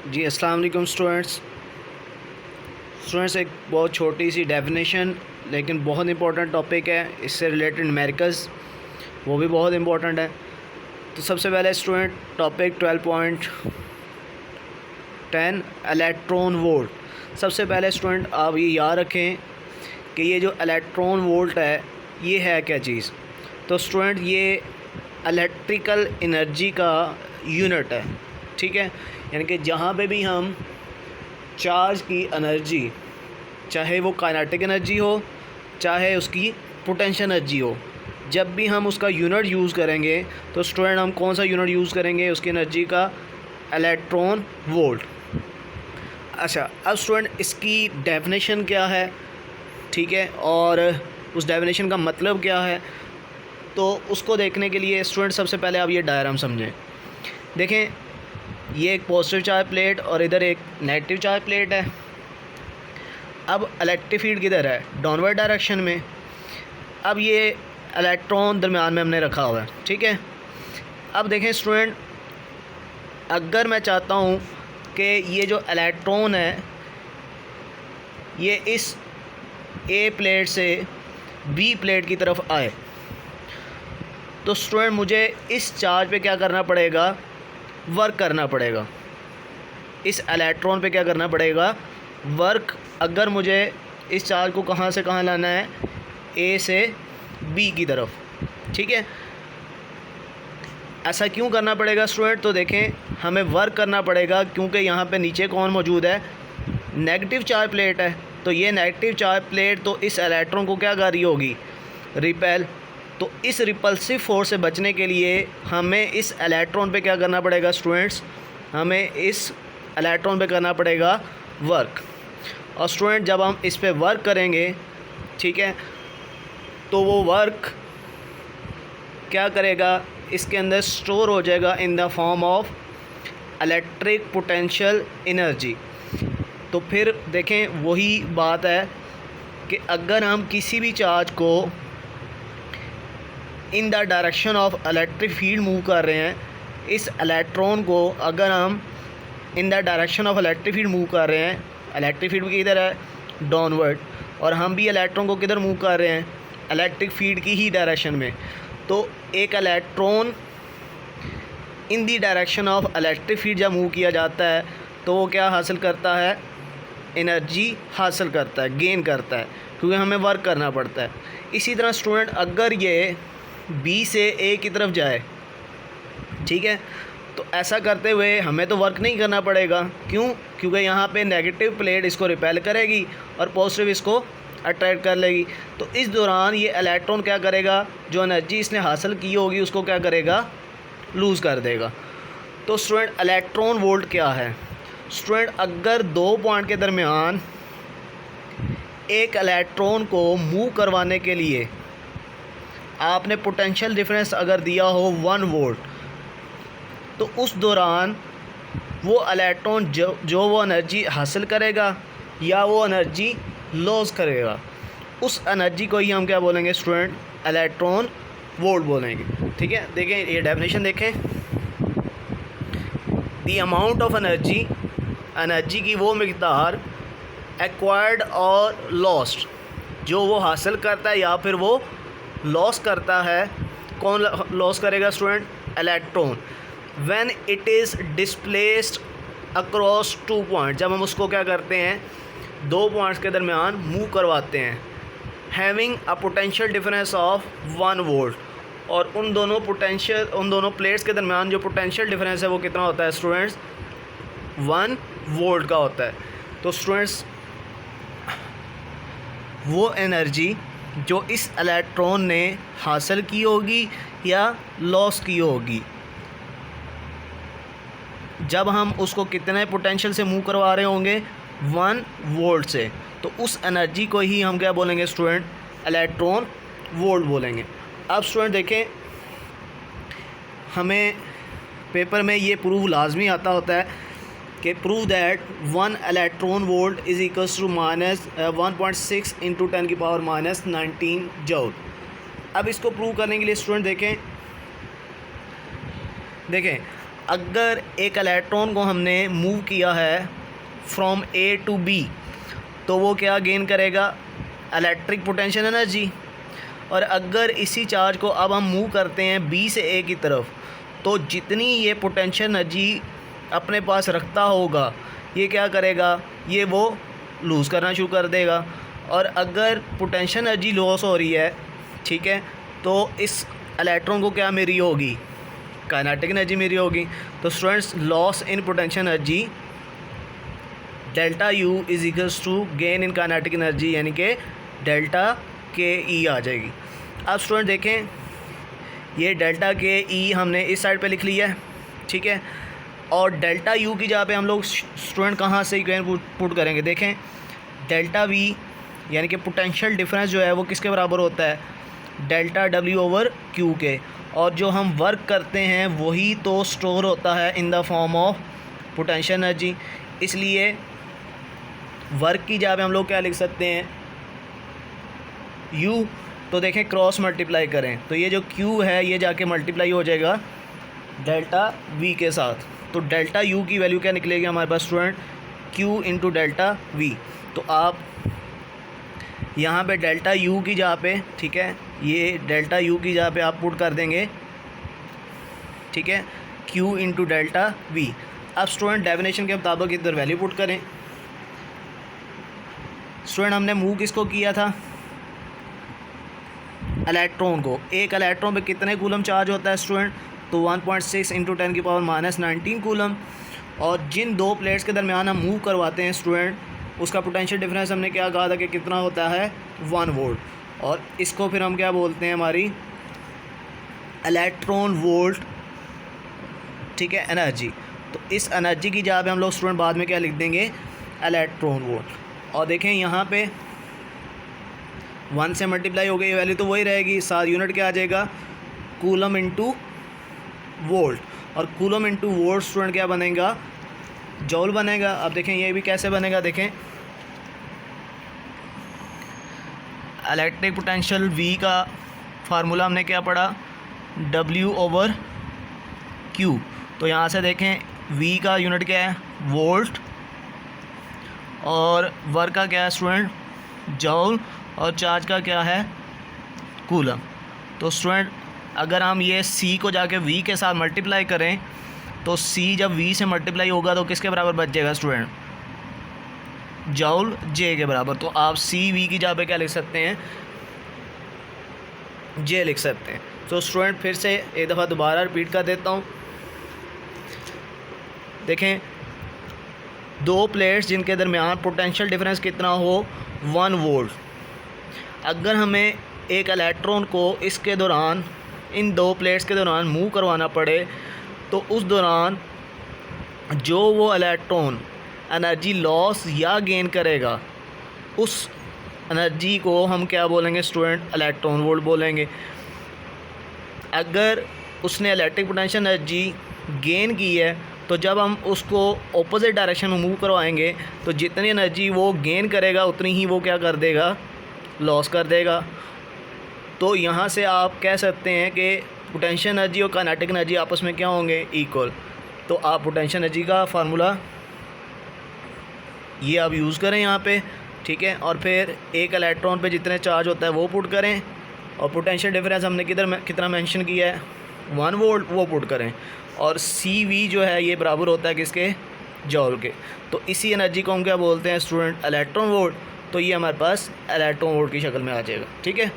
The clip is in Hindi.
जी अस्सलाम वालेकुम स्टूडेंट्स। एक बहुत छोटी सी डेफिनेशन लेकिन बहुत इंपॉर्टेंट टॉपिक है। इससे रिलेटेड न्यूमेरिकल्स वो भी बहुत इंपॉर्टेंट है। तो सबसे पहले स्टूडेंट टॉपिक 12.10 इलेक्ट्रॉन वोल्ट। सबसे पहले स्टूडेंट आप ये याद रखें कि ये जो इलेक्ट्रॉन वोल्ट है ये है क्या चीज़। तो स्टूडेंट ये इलेक्ट्रिकल एनर्जी का यूनिट है, ठीक है। यानी कि जहाँ पे भी हम चार्ज की एनर्जी, चाहे वो काइनेटिक एनर्जी हो चाहे उसकी पोटेंशियल एनर्जी हो, जब भी हम उसका यूनिट यूज़ करेंगे तो स्टूडेंट हम कौन सा यूनिट यूज़ करेंगे उसकी एनर्जी का? Electron volt. अच्छा, अब स्टूडेंट इसकी डेफिनेशन क्या है, ठीक है, और उस डेफिनेशन का मतलब क्या है, तो उसको देखने के लिए स्टूडेंट सबसे पहले आप ये डायग्राम समझें। देखें, ये एक पॉजिटिव चार्ज प्लेट और इधर एक नेगेटिव चार्ज प्लेट है। अब इलेक्ट्रिक फील्ड किधर है? डाउनवर्ड डायरेक्शन में। अब ये इलेक्ट्रॉन दरम्यान में हमने रखा हुआ है, ठीक है। अब देखें स्टूडेंट, अगर मैं चाहता हूँ कि ये जो इलेक्ट्रॉन है ये इस ए प्लेट से बी प्लेट की तरफ आए, तो स्टूडेंट मुझे इस चार्ज पे क्या करना पड़ेगा? वर्क करना पड़ेगा। इस इलेक्ट्रॉन पे क्या करना पड़ेगा? वर्क। अगर मुझे इस चार्ज को कहाँ से कहाँ लाना है? ए से बी की तरफ, ठीक है। ऐसा क्यों करना पड़ेगा स्टूडेंट? तो देखें, हमें वर्क करना पड़ेगा क्योंकि यहाँ पे नीचे कौन मौजूद है? नेगेटिव चार्ज प्लेट है। तो ये नेगेटिव चार्ज प्लेट तो इस इलेक्ट्रॉन को क्या कर रही होगी? रिपेल। तो इस रिपल्सिव फोर्स से बचने के लिए हमें इस इलेक्ट्रॉन पे क्या करना पड़ेगा स्टूडेंट्स? हमें इस इलेक्ट्रॉन पे करना पड़ेगा वर्क। और स्टूडेंट जब हम इस पे वर्क करेंगे, ठीक है, तो वो वर्क क्या करेगा? इसके अंदर स्टोर हो जाएगा in the form of electric potential energy. तो फिर देखें, वही बात है कि अगर हम किसी भी चार्ज को in the direction of electric field move कर रहे हैं, इस इलेक्ट्रॉन को अगर हम in the direction of electric field move कर रहे हैं, इलेक्ट्रिक फील्ड किधर है? डाउनवर्ड। और हम भी इलेक्ट्रॉन को किधर मूव कर रहे हैं? इलेक्ट्रिक फील्ड की ही डायरेक्शन में। तो एक electron in the direction of electric field जब मूव किया जाता है तो वो क्या हासिल करता है? एनर्जी हासिल करता है, गेन करता है, क्योंकि हमें वर्क करना पड़ता है। इसी तरह स्टूडेंट अगर ये बी से ए की तरफ जाए, ठीक है, तो ऐसा करते हुए हमें तो वर्क नहीं करना पड़ेगा। क्यों? क्योंकि यहाँ पे नेगेटिव प्लेट इसको रिपेल करेगी और पॉजिटिव इसको अट्रैक्ट कर लेगी। तो इस दौरान ये इलेक्ट्रॉन क्या करेगा? जो एनर्जी इसने हासिल की होगी उसको क्या करेगा? लूज़ कर देगा। तो स्टूडेंट इलेक्ट्रॉन वोल्ट क्या है? स्टूडेंट अगर दो पॉइंट के दरमियान एक इलेक्ट्रॉन को मूव करवाने के लिए आपने पोटेंशियल डिफरेंस अगर दिया हो 1 वोल्ट, तो उस दौरान वो इलेक्ट्रॉन जो वो एनर्जी हासिल करेगा या वो एनर्जी लॉस करेगा, उस एनर्जी को ही हम क्या बोलेंगे स्टूडेंट? इलेक्ट्रॉन वोल्ट बोलेंगे, ठीक है। देखें ये डेफिनेशन देखें, the amount of energy, energy की वो मिकदार एक्वायर्ड और लॉस्ट, जो वो हासिल करता है या फिर वो लॉस करता है। कौन लॉस करेगा student? Electron. When it is displaced across 2 point, जब हम उसको क्या करते हैं? 2 पॉइंट्स के दरमियान मूव करवाते हैं, having a potential difference of 1 volt. और उन दोनों प्लेट्स के दरमियान जो पोटेंशियल डिफरेंस है वो कितना होता है स्टूडेंट्स? 1 वोल्ट का होता है। तो स्टूडेंट्स वो एनर्जी जो इस इलेक्ट्रॉन ने हासिल की होगी या लॉस की होगी, जब हम उसको कितने पोटेंशियल से मूव करवा रहे होंगे? 1 वोल्ट से, तो उस एनर्जी को ही हम क्या बोलेंगे स्टूडेंट? इलेक्ट्रॉन वोल्ट बोलेंगे। अब स्टूडेंट देखें, हमें पेपर में ये प्रूव लाजमी आता होता है कि prove that 1 electron volt is equals to -1.6 into 10⁻⁻19 joule. अब इसको प्रूव करने के लिए स्टूडेंट देखें, अगर एक इलेक्ट्रॉन को हमने मूव किया है फ्रॉम ए टू बी तो वो क्या गेन करेगा, इलेक्ट्रिक पोटेंशियल एनर्जी। और अगर इसी चार्ज को अब हम मूव करते हैं बी से ए की तरफ तो जितनी ये पोटेंशियल एनर्जी अपने पास रखता होगा ये क्या करेगा, ये वो लूज़ करना शुरू कर देगा। और अगर पोटेंशियल एनर्जी लॉस हो रही है, ठीक है, तो इस इलेक्ट्रॉन को क्या मिल रही होगी, काइनेटिक एनर्जी मिल रही होगी। तो students loss in potential energy delta U is equals to gain in kinetic energy, यानी कि डेल्टा के ई आ जाएगी। अब स्टूडेंट देखें, ये डेल्टा के ई हमने इस साइड पे लिख लिया है, ठीक है, और डेल्टा यू की जगह पे हम लोग स्टूडेंट कहाँ से इक्वेशन पुट करेंगे। देखें डेल्टा वी यानी कि पोटेंशियल डिफरेंस जो है वो किसके बराबर होता है, डेल्टा डब्ल्यू ओवर क्यू के। और जो हम वर्क करते हैं वही तो स्टोर होता है in the form of potential energy. इसलिए वर्क की जगह पे हम लोग क्या लिख सकते हैं, यू। तो देखें क्रॉस मल्टीप्लाई करें तो ये जो क्यू है ये जाके मल्टीप्लाई हो जाएगा डेल्टा वी के साथ। तो डेल्टा यू की वैल्यू क्या निकलेगी हमारे पास student, Q into delta V. तो आप यहाँ पे डेल्टा यू की जगह पे, ठीक है, ये डेल्टा यू की जगह पे आप पुट कर देंगे, ठीक है, क्यू इंटू डेल्टा वी। अब स्टूडेंट डेफिनेशन के मुताबिक इधर वैल्यू पुट करें। स्टूडेंट हमने मूव किसको किया था, इलेक्ट्रॉन को। एक इलेक्ट्रॉन पे कितने कूलम चार्ज होता है स्टूडेंट, तो 1.6 इंटू 10 की पावर माइनस 19 कूलम। और जिन दो प्लेट्स के दरमियान हम मूव करवाते हैं स्टूडेंट, उसका पोटेंशियल डिफरेंस हमने क्या कहा था कि कितना होता है, 1 वोल्ट। और इसको फिर हम क्या बोलते हैं, हमारी इलेक्ट्रॉन वोल्ट, ठीक है, एनर्जी। तो इस एनर्जी की जगह पे हम लोग स्टूडेंट बाद में क्या लिख देंगे, इलेक्ट्रॉन वोल्ट। और देखें यहाँ पे 1 से मल्टीप्लाई हो गई वैल्यू तो वही रहेगी, साथ यूनिट क्या आ जाएगा, कूलम इंटू वोल्ट। और कूलम इंटू वोल्ट स्टूडेंट क्या बनेगा, जॉल बनेगा। अब देखें ये भी कैसे बनेगा, देखें इलेक्ट्रिक पोटेंशियल V का फार्मूला हमने क्या पढ़ा, W ओवर Q। तो यहाँ से देखें V का यूनिट क्या है, वोल्ट, और वर्क का क्या है स्टूडेंट, जॉल, और चार्ज का क्या है, कूलम। तो स्टूडेंट अगर हम ये C को जाके V के साथ मल्टीप्लाई करें तो C जब V से मल्टीप्लाई होगा तो किसके बराबर बच जाएगा स्टूडेंट, जॉल J के बराबर। तो आप C V की जगह पे क्या लिख सकते हैं, J लिख सकते हैं। तो स्टूडेंट फिर से एक दफ़ा दोबारा रिपीट कर देता हूँ। देखें दो प्लेट्स जिनके दरमियान पोटेंशियल डिफरेंस कितना हो, 1 वोल्ट। अगर हमें एक इलेक्ट्रॉन को इसके दौरान, इन दो प्लेट्स के दौरान मूव करवाना पड़े तो उस दौरान जो वो इलेक्ट्रॉन एनर्जी लॉस या गेन करेगा उस एनर्जी को हम क्या बोलेंगे स्टूडेंट, इलेक्ट्रॉन वोल्ट बोलेंगे। अगर उसने इलेक्ट्रिक पोटेंशियल एनर्जी गेन की है तो जब हम उसको ऑपोजिट डायरेक्शन में मूव करवाएंगे तो जितनी एनर्जी वो गेन करेगा उतनी ही वो क्या कर देगा, लॉस कर देगा। तो यहाँ से आप कह सकते हैं कि पोटेंशियल एनर्जी और काइनेटिक एनर्जी आपस में क्या होंगे, इक्वल। तो आप पोटेंशियल एनर्जी का फार्मूला ये आप यूज़ करें यहाँ पे, ठीक है, और फिर एक इलेक्ट्रॉन पे जितने चार्ज होता है वो पुट करें, और पोटेंशियल डिफरेंस हमने कितना मेंशन किया है, 1 वोल्ट, वो पुट करें। और CV जो है ये बराबर होता है किसके, जॉल के। तो इसी एनर्जी को हम क्या बोलते हैं स्टूडेंट, इलेक्ट्रॉन वोल्ट। तो ये हमारे पास इलेक्ट्रॉन वोल्ट की शक्ल में आ जाएगा, ठीक है।